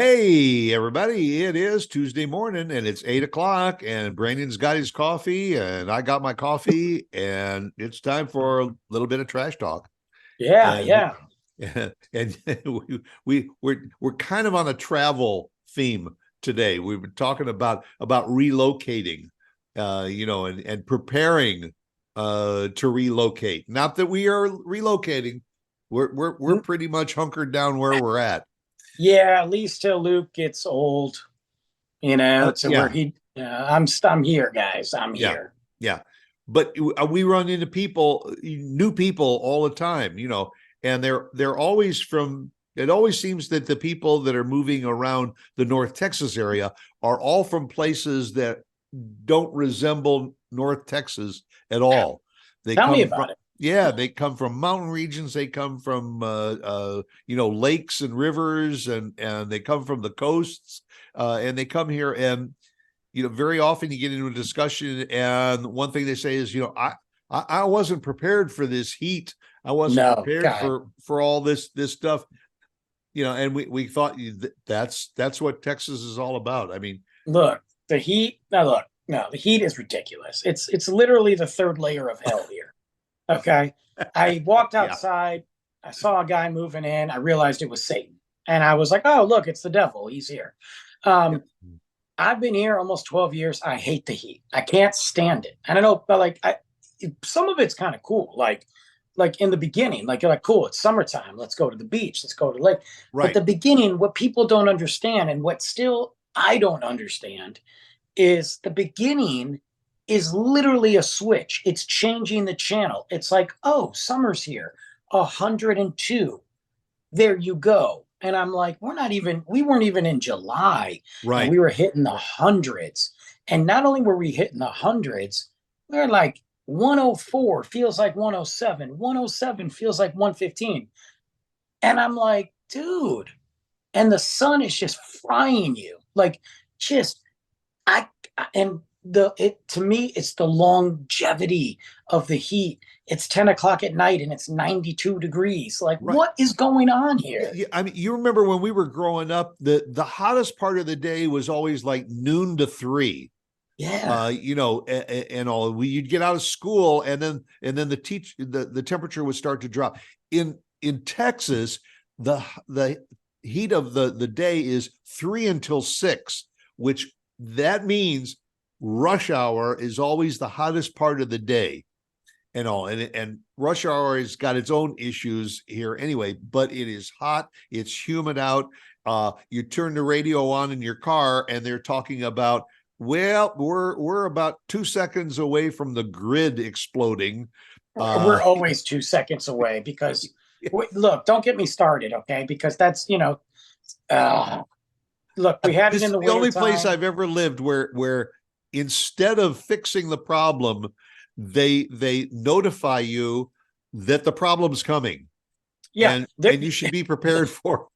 Hey, everybody, it is Tuesday morning and it's 8 o'clock, and Brandon's got his coffee and I got my coffee, and it's time for a little bit of trash talk. Yeah, And yeah. and we're kind of on a travel theme today. We've been talking about relocating, and preparing to relocate. Not that we are relocating. We're Mm, pretty much hunkered down where we're at. Yeah, at least till Luke gets old, to where Yeah, I'm here, guys. I'm yeah, here. yeah. But we run into people, new people all the time, and they're always from. It always seems that the people that are moving around the North Texas area are all from places that don't resemble North Texas at all. They Tell me come from, about it. yeah, they come from mountain regions. They come from lakes and rivers, and they come from the coasts, and they come here. And very often you get into a discussion, and one thing they say is, I wasn't prepared for this heat. I wasn't No, prepared God, for all this stuff. And we thought that's what Texas is all about. I mean, look, the heat. Now, look, no, the heat is ridiculous. It's literally the third layer of hell here. Okay, I walked yeah, outside. I saw a guy moving in. I realized it was Satan, and I was like, "Oh, look, it's the devil. He's here." yeah, Um, I've been here almost 12 years. I hate the heat. I can't stand it. I don't know, but some of it's kind of cool. Like in the beginning, like you're like, cool, it's summertime. Let's go to the beach. Let's go to the lake. But right, the beginning, what people don't understand, and what still I don't understand, is the beginning is literally a switch. It's changing the channel. It's like, oh, summer's here, 102. There you go. And I'm like, we weren't even in July, and right, we were hitting the hundreds. And not only were we hitting the hundreds, we are like 104 feels like 107, 107 feels like 115. And I'm like, dude, and the sun is just frying you. Like, just I and the it to me it's the longevity of the heat. It's 10 o'clock at night and it's 92 degrees. Like, right. what is going on Yeah, here? yeah. I mean, you remember when we were growing up, the hottest part of the day was always like noon to 3. Yeah. And all you'd get out of school, and then the temperature would start to drop. In Texas, the heat of the day is 3 until 6, which that means rush hour is always the hottest part of the day, and rush hour has got its own issues here anyway. But it is hot, it's humid out. You turn the radio on in your car and they're talking about, well, we're about 2 seconds away from the grid exploding. We're uh always 2 seconds away because, look, don't get me started, okay? Because uh, look, we had it this in is the the only place wintertime. I've ever lived where instead of fixing the problem, they notify you that the problem's coming, Yeah. and you should be prepared for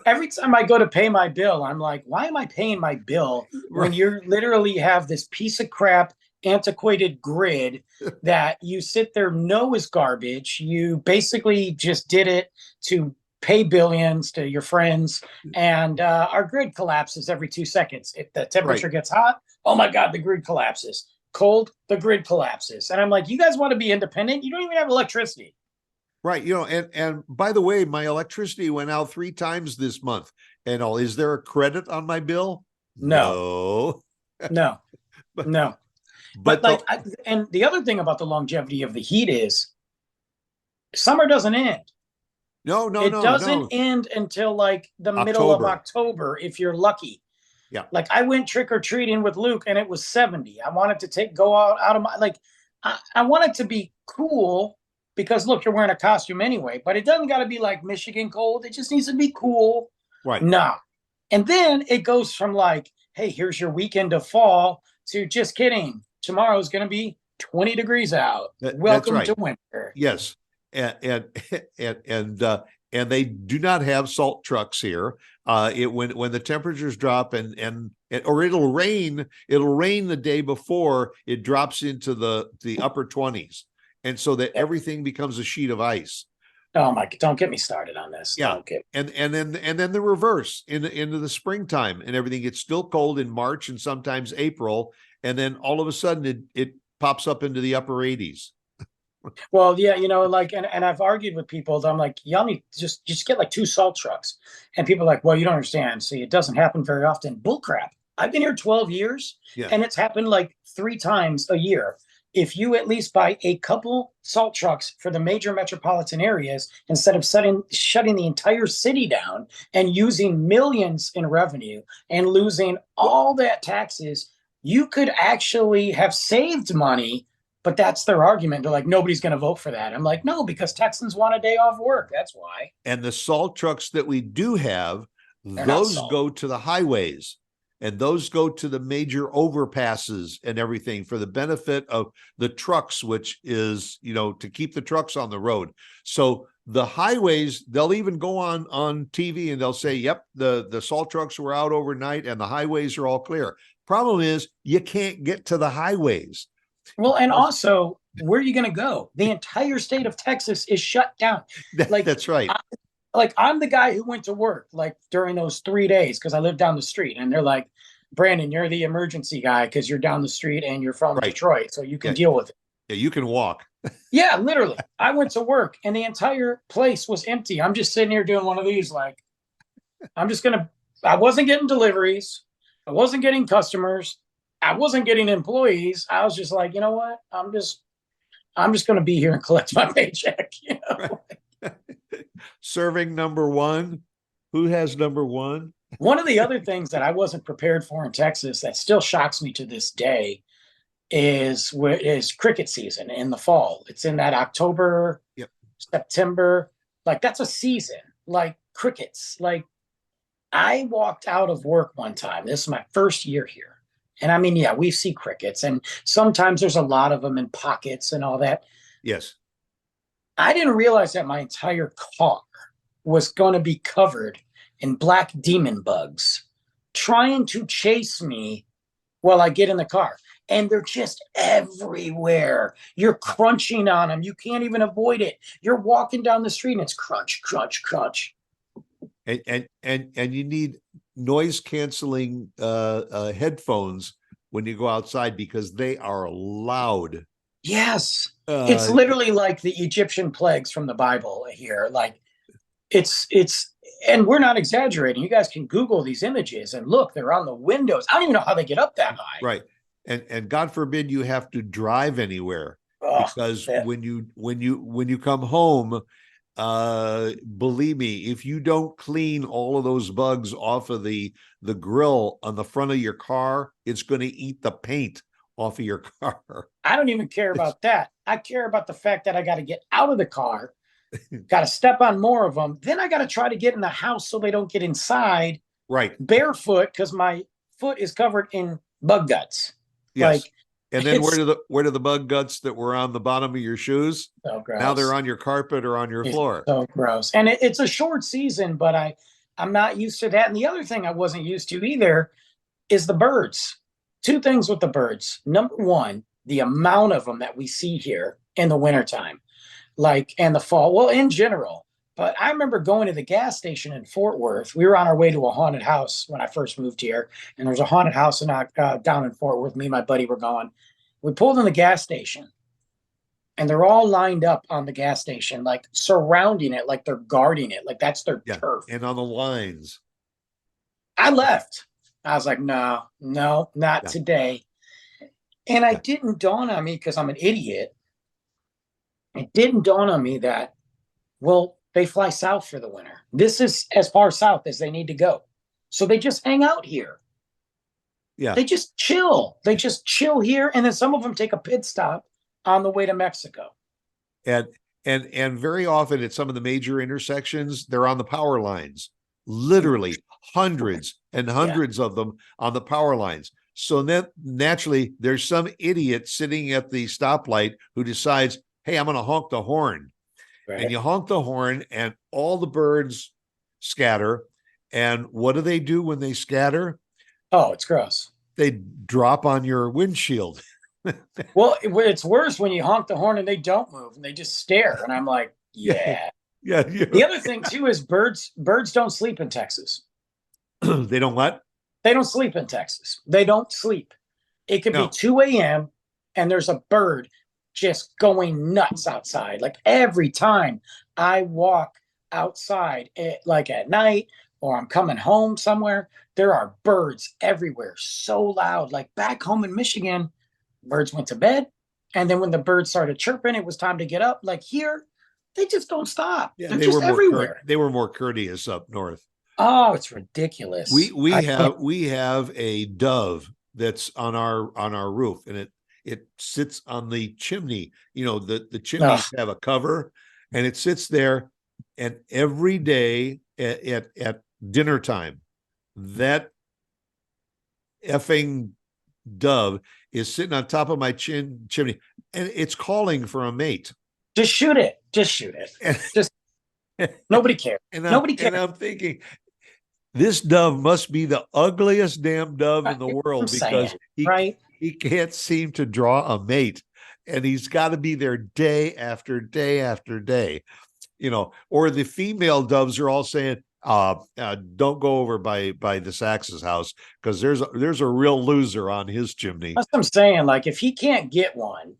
Every time I go to pay my bill, I'm like, why am I paying my bill when right, you literally have this piece of crap, antiquated grid that you sit there know is garbage? You basically just did it to pay billions to your friends, and our grid collapses every 2 seconds. If the right, temperature gets hot, oh my God, the grid collapses. Cold, the grid collapses. And I'm like, you guys want to be independent? You don't even have electricity. right. And by the way, my electricity went out 3 times this month. And all, is there a credit on my bill? No, No. no, but no. But but the like, and the other thing about the longevity of the heat is summer doesn't end. no, no, It no, doesn't no. end until like the middle of October. October if you're lucky. Yeah. Like, I went trick or treating with Luke and it was 70. I wanted to go out of my, like, I want it to be cool because look, you're wearing a costume anyway, but it doesn't got to be like Michigan cold. It just needs to be cool. Right. Nah. And then it goes from like, hey, here's your weekend of fall, to just kidding. Tomorrow's going to be 20 degrees out. That's Welcome right. to winter. Yes, and and they do not have salt trucks here. It when the temperatures drop, or it'll rain the day before it drops into the upper 20s, and so that everything becomes a sheet of ice. Oh my, don't get me started on this. Yeah. Don't get And then the reverse into the springtime and everything. It's still cold in March and sometimes April. And then all of a sudden it pops up into the upper 80s. Well, yeah, like, and I've argued with people that I'm like, y'all need to just get like 2 salt trucks. And people are like, well, you don't understand. See, it doesn't happen very often. Bull crap. I've been here 12 years Yeah. and it's happened like 3 times a year. If you at least buy a couple salt trucks for the major metropolitan areas, instead of shutting the entire city down and using millions in revenue and losing all that taxes, you could actually have saved money. But that's their argument. They're like, nobody's going to vote for that. I'm like, no, because Texans want a day off work. That's why. And the salt trucks that we do have, They're not those salt. go to the highways and those go to the major overpasses and everything for the benefit of the trucks, which is, to keep the trucks on the road. So the highways, they'll even go on TV and they'll say, yep, the salt trucks were out overnight and the highways are all clear. Problem is you can't get to the highways. Well, and also, where are you going to go? The entire state of Texas is shut down. Like, That's right. I'm the guy who went to work like during those 3 days because I live down the street, and they're like, Brandon, you're the emergency guy because you're down the street and you're from Right. Detroit, so you can Yeah. deal with it. Yeah, you can walk. Yeah, literally. I went to work and the entire place was empty. I'm just sitting here doing one of these, like, I wasn't getting deliveries. I wasn't getting customers. I wasn't getting employees. I was just like, you know what? I'm just going to be here and collect my paycheck. Serving number one. Who has number one? One of the other things that I wasn't prepared for in Texas that still shocks me to this day is cricket season in the fall. It's in that October, Yep. September. Like, that's a season. Like, crickets. Like, I walked out of work one time. This is my first year here. And I mean, yeah, we see crickets, and sometimes there's a lot of them in pockets and all that. Yes. I didn't realize that my entire car was going to be covered in black demon bugs trying to chase me while I get in the car. And they're just everywhere. You're crunching on them. You can't even avoid it. You're walking down the street and it's crunch, crunch, crunch. And you need noise canceling headphones when you go outside because they are loud. Yes. It's literally like the Egyptian plagues from the Bible here. Like, it's and we're not exaggerating. You guys can Google these images and look, they're on the windows. I don't even know how they get up that high. Right. And God forbid you have to drive anywhere, because yeah. when you come home, believe me, if you don't clean all of those bugs off of the grill on the front of your car, it's going to eat the paint off of your car. I don't even care about that. I care about the fact that I got to get out of the car, got to step on more of them. Then I got to try to get in the house so they don't get inside. Right. Barefoot, because my foot is covered in bug guts. Yes. Like, and then where do the bug guts that were on the bottom of your shoes? So gross. Now they're on your carpet or on your floor. So gross. And it's a short season, but I'm not used to that. And the other thing I wasn't used to either is the birds. 2 things with the birds. Number one, the amount of them that we see here in the wintertime, like, and the fall, well, in general. But I remember going to the gas station in Fort Worth. We were on our way to a haunted house when I first moved here. And there was a haunted house down in Fort Worth. Me and my buddy were going. We pulled in the gas station. And they're all lined up on the gas station, like surrounding it, like they're guarding it. Like that's their turf. And on the lines. I left. I was like, no, not today. And it didn't dawn on me, because I'm an idiot. It didn't dawn on me that, well, they fly south for the winter. This is as far south as they need to go. So they just hang out here. Yeah. They just chill. They just chill here. And then some of them take a pit stop on the way to Mexico. And very often at some of the major intersections, they're on the power lines, literally hundreds and hundreds of them on the power lines. So then naturally there's some idiot sitting at the stoplight who decides, hey, I'm going to honk the horn. Right. And you honk the horn and all the birds scatter. And what do they do when they scatter? Oh, it's gross. They drop on your windshield. Well, it's worse when you honk the horn and they don't move and they just stare. And I'm like, yeah. Yeah. The other thing too is birds don't sleep in Texas. They don't what? They don't sleep in Texas. They don't sleep. It could be No. 2 a.m. and there's a bird just going nuts outside. Like every time I walk outside, like at night or I'm coming home somewhere, there are birds everywhere, so loud. Like back home in Michigan, birds went to bed. And then when the birds started chirping, it was time to get up. Like here, they just don't stop. Yeah, They're just everywhere. they were more courteous up north. Oh, it's ridiculous. We have a dove that's on our roof, and it sits on the chimney. You know, the chimneys have a cover, and it sits there, and every day at dinner time, that effing dove is sitting on top of my chimney, and it's calling for a mate. Just shoot it. Just shoot it. Just nobody cares. Nobody cares. And I'm thinking, this dove must be the ugliest damn dove in the world, because he can't seem to draw a mate, and he's got to be there day after day after day, you know. Or the female doves are all saying, don't go over by the Sax's house, because there's a real loser on his chimney. That's what I'm saying. Like, if he can't get one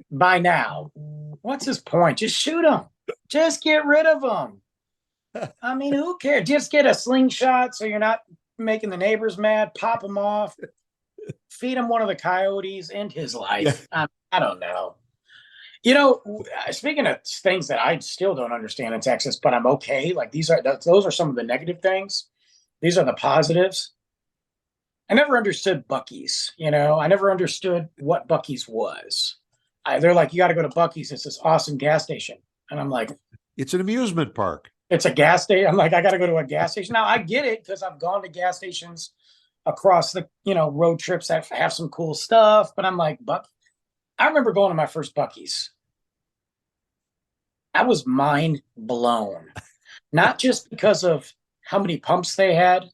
by now, what's his point? Just shoot him. Just get rid of him. I mean, who cares? Just get a slingshot so you're not making the neighbors mad. Pop him off. Feed him one of the coyotes. End his life. I don't know. You know, speaking of things that I still don't understand in Texas, but I'm okay. Like those are some of the negative things. These are the positives. I never understood Buc-ee's. You know, I never understood what Buc-ee's was. They're like, you got to go to Buc-ee's. It's this awesome gas station, and I'm like, it's an amusement park. It's a gas station. I'm like, I got to go to a gas station. Now I get it, because I've gone to gas stations across the, road trips that have some cool stuff. But I'm like, I remember going to my first Buc-ee's. I was mind blown, not just because of how many pumps they had,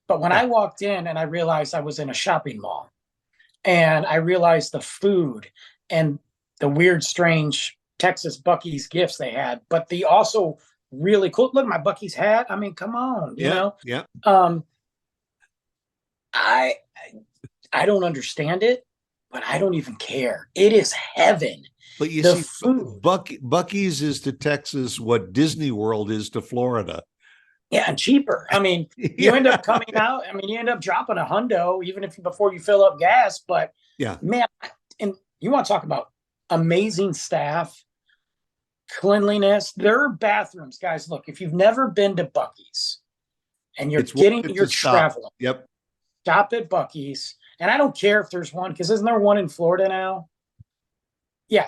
but when I walked in and I realized I was in a shopping mall, and I realized the food and the weird, strange Texas Buc-ee's gifts they had, but the also really cool. Look, my Buc-ee's hat. I mean, come on, you know? Yeah. I don't understand it, but I don't even care. It is heaven. But you see, Buc-ee's is to Texas what Disney World is to Florida. Yeah, and cheaper. I mean, you end up coming out. I mean, you end up dropping $100, even before you fill up gas. But yeah, man, and you want to talk about amazing staff, cleanliness. There are bathrooms, guys. Look, if you've never been to Buc-ee's and you're traveling, yep, stop at Buc-ee's. And I don't care if there's one, because isn't there one in Florida now? Yeah.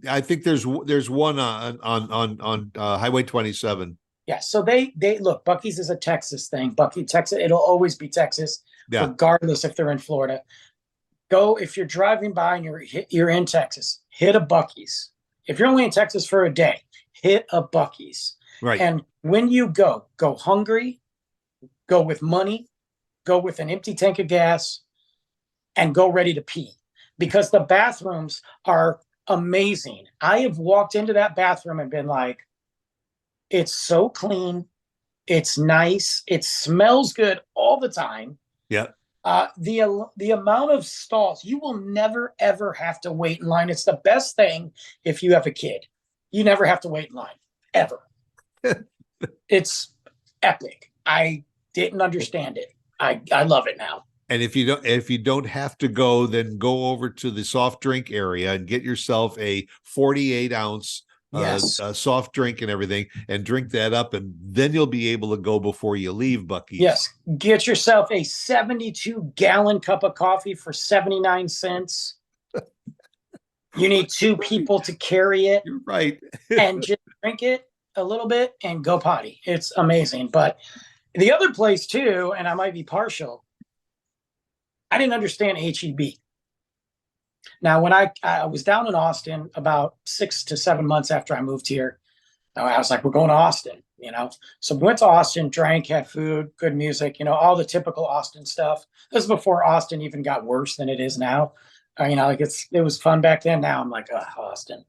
I think there's one on Highway 27. Yeah. So they look, Buc-ee's is a Texas thing. Texas, it'll always be Texas, regardless if they're in Florida. Go, if you're driving by and you're in Texas, hit a Buc-ee's. If you're only in Texas for a day, hit a Buc-ee's. Right. And when you go hungry, go with money, go with an empty tank of gas, and go ready to pee, because the bathrooms are amazing. I have walked into that bathroom and been like, it's so clean. It's nice. It smells good all the time. Yeah. The amount of stalls, you will never, ever have to wait in line. It's the best thing if you have a kid. You never have to wait in line, ever. It's epic. I didn't understand it. I love it now. And if you don't have to go, then go over to the soft drink area and get yourself a 48-ounce soft drink and everything, and drink that up, and then you'll be able to go before you leave Buc-ee's. Yes. Get yourself a 72-gallon cup of coffee for 79 cents. You need 2 people to carry it. You're right. And just drink it a little bit and go potty. It's amazing. But the other place too, and I might be partial, I didn't understand HEB. Now, when I was down in Austin about 6 to 7 months after I moved here, I was like, we're going to Austin, So we went to Austin, drank, had food, good music, all the typical Austin stuff. This is before Austin even got worse than it is now. Like it was fun back then. Now I'm like, Austin.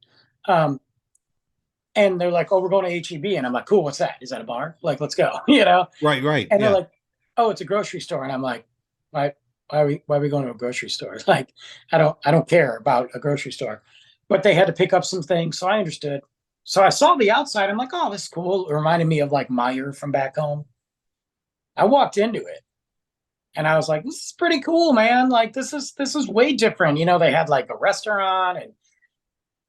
And they're like, "Oh, we're going to HEB," and I'm like, "Cool, what's that? Is that a bar? Like, let's go," you know? Right, right. And they're Yeah. like, "Oh, it's a grocery store," and I'm like, "Why? Why are we going to a grocery store? Like, I don't care about a grocery store." But they had to pick up some things, so I understood. So I saw the outside. I'm like, "Oh, this is cool." It reminded me of like Meyer from back home. I walked into it and I was like, "This is pretty cool, man. Like, this is way different." They had like a restaurant, and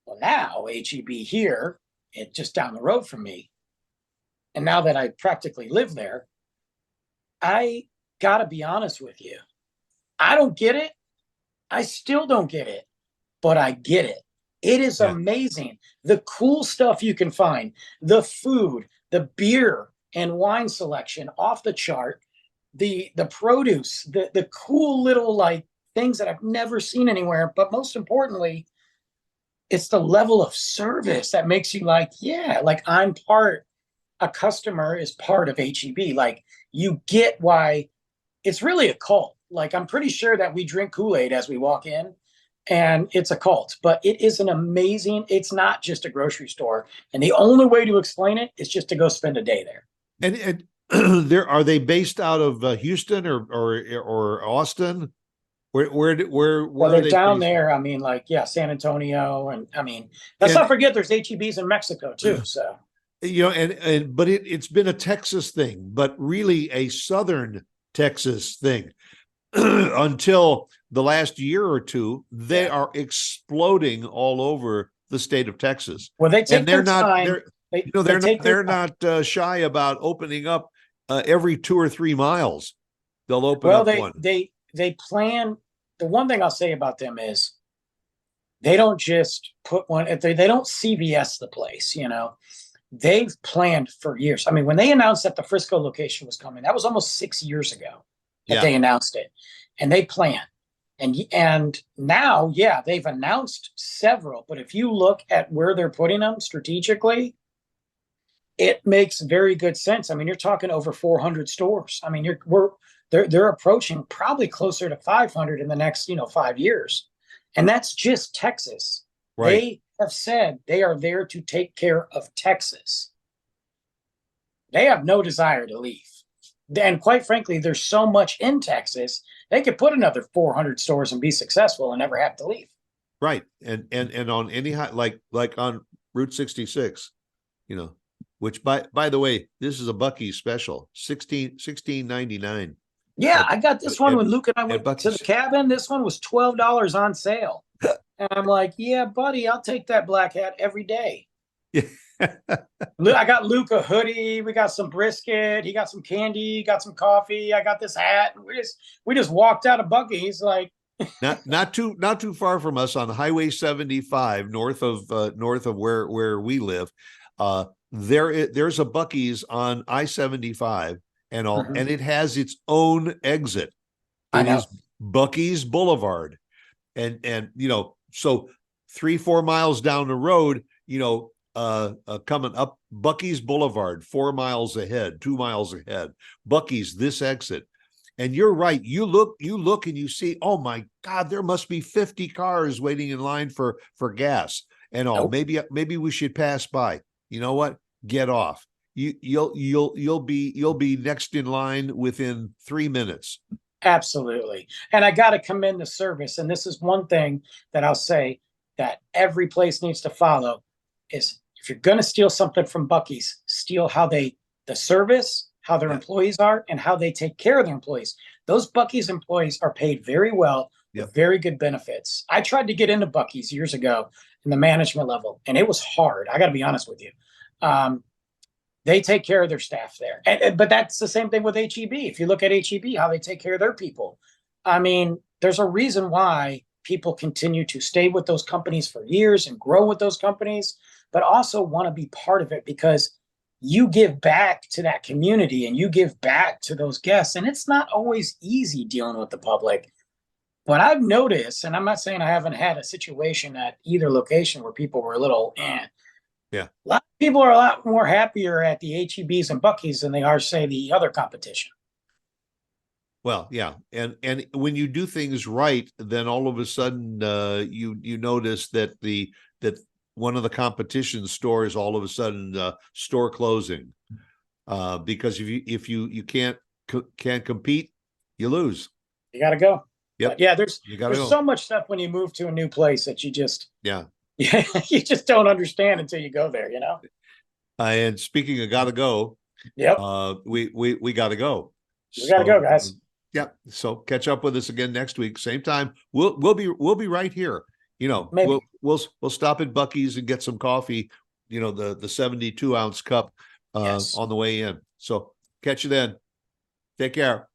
well, now HEB here, it just down the road from me. And now that I practically live there, I gotta be honest with you. I don't get it. I still don't get it, but I get it. It is Yeah. amazing. The cool stuff you can find, the food, the beer and wine selection off the chart, the produce, the cool little like things that I've never seen anywhere. But most importantly, it's the level of service that makes you like, yeah, like a customer is part of HEB. Like you get why it's really a cult. Like I'm pretty sure that we drink Kool-Aid as we walk in and it's a cult, but it is an amazing, it's not just a grocery store. And the only way to explain it is just to go spend a day there. And there are they based out of Houston or Austin? Where Well, are they're they down based? there. I mean, like, yeah, San Antonio. And I mean, let's And not forget there's HEBs in Mexico too. So, and but it's been a Texas thing, but really a Southern Texas thing until the last year or two. They yeah. are exploding all over the state of Texas, Well, they and take their time. They take their they're time. not shy about opening up every 2 or 3 miles. They'll open Well, up they one. they they plan. The one thing I'll say about them is they don't just put one. They don't CVS the place. They've planned for years. I mean, when they announced that the Frisco location was coming, that was almost 6 years ago that Yeah, they announced it, and they planned. And now, yeah, they've announced several. But if you look at where they're putting them strategically, it makes very good sense. I mean, you're talking over 400 stores. I mean, they're approaching probably closer to 500 in the next 5 years, and that's just Texas. right. They have said they are there to take care of Texas. They have no desire to leave. And quite frankly, there's so much in Texas, they could put another 400 stores and be successful and never have to leave. Right. And on any high, like on Route 66, you know, which by the way, this is a Buc-ee's special, 16.99 Yeah, at I got this one at, when Luke and I at went to the Buc-ee's. cabin. This one was $12 on sale. And I'm like, yeah, buddy, I'll take that black hat every day. Yeah. I got Luke a hoodie. We got some brisket. He got some candy. Got some coffee. I got this hat. And we just walked out of Buc-ee's like, Not too far from us on Highway 75, north of where we live. There's a Buc-ee's on I-75 mhm, and it has its own exit. I It know. is Buc-ee's Boulevard. And so 3-4 miles down the road, coming up Buc-ee's Boulevard, 4 miles ahead, 2 miles ahead, Buc-ee's this exit. And you're right. You look and you see, oh my God, there must be 50 cars waiting in line for gas and all. Nope. Maybe we should pass by. You know what? Get off. You'll be next in line within 3 minutes. Absolutely. And I got to commend the service. And this is one thing that I'll say that every place needs to follow is if you're going to steal something from Buc-ee's, steal the service, how their Yeah. employees are, and how they take care of their employees. Those Buc-ee's employees are paid very well with Yep. very good benefits. I tried to get into Buc-ee's years ago in the management level, and it was hard. I got to be honest with you. They take care of their staff there. But that's the same thing with HEB. If you look at HEB, how they take care of their people. I mean, there's a reason why people continue to stay with those companies for years and grow with those companies, but also want to be part of it because you give back to that community and you give back to those guests. And it's not always easy dealing with the public. But I've noticed, and I'm not saying I haven't had a situation at either location where people were a little, Yeah. a lot of people are a lot more happier at the HEBs and Buc-ee's than they are, say, the other competition. Well, yeah, and when you do things right, then all of a sudden you notice that one of the competition stores all of a sudden store closing. Because if you can't compete, you lose. You got to go. Yep. But yeah, there's You gotta go. so much stuff when you move to a new place that you just Yeah. you just don't understand until you go there, you know? And speaking of gotta go, Yep. we gotta go. We gotta go, guys. Yeah. So catch up with us again next week, same time. We'll be right here. You know, Maybe. we'll stop at Buc-ee's and get some coffee. You know, the 72-ounce cup Yes. on the way in. So catch you then. Take care.